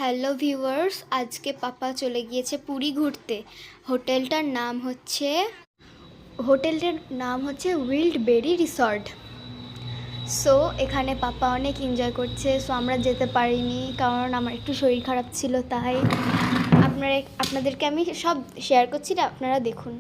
Hello viewers, আজকে পাপা চলে গিয়েছে পুরী ঘুরতে। হোটেলটার নাম হচ্ছে উইল্ড বেরি রিসর্ট। সো এখানে পাপা অনেক এনজয় করছে। সো আমরা যেতে পারিনি কারণ আমার একটু শরীর খারাপ ছিল, তাই আপনাদেরকে আমি সব শেয়ার করছি না, আপনারা দেখুন।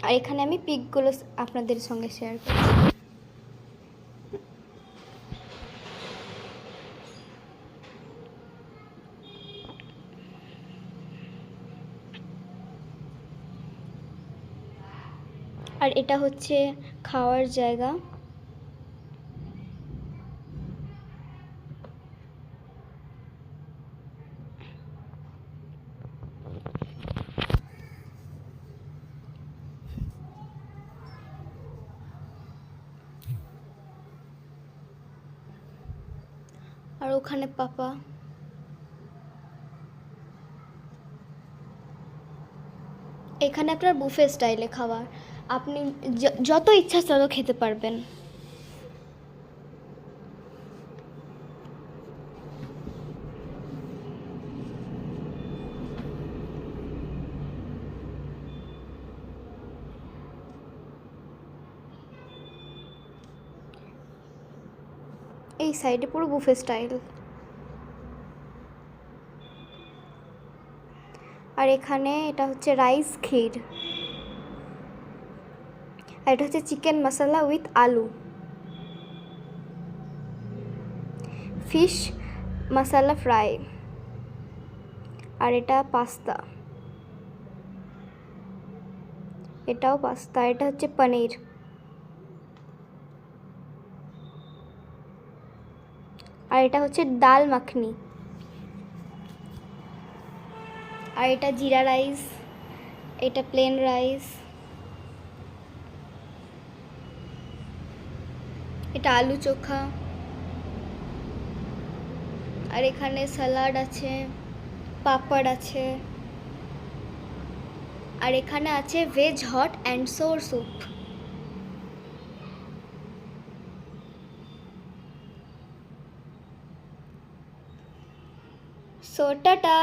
আর এখানে আমি পিকগুলো আপনাদের সঙ্গে শেয়ার করছি। আর এটা হচ্ছে খাওয়ার জায়গা। আর ওখানে পাপা। এখানে আপনার বুফে স্টাইলে খাবার, আপনি যত ইচ্ছা তত খেতে পারবেন। এই সাইডে পুরো বুফে স্টাইল। আর এখানে এটা হচ্ছে রাইস ক্ষীর, আর এটা হচ্ছে চিকেন মশলা উইথ আলু, ফিশ মশলা ফ্রাই, আর এটা পাস্তা, এটাও পাস্তা, এটা হচ্ছে পনির, আর এটা হচ্ছে ডাল মাখনি, আর এটা জিরা রাইস, এটা প্লেন রাইস, এটা আলু চোখা, আর এখানে স্যালাড আছে, পাপড় আছে, আর এখানে আছে veg hot and sour soup. So tata.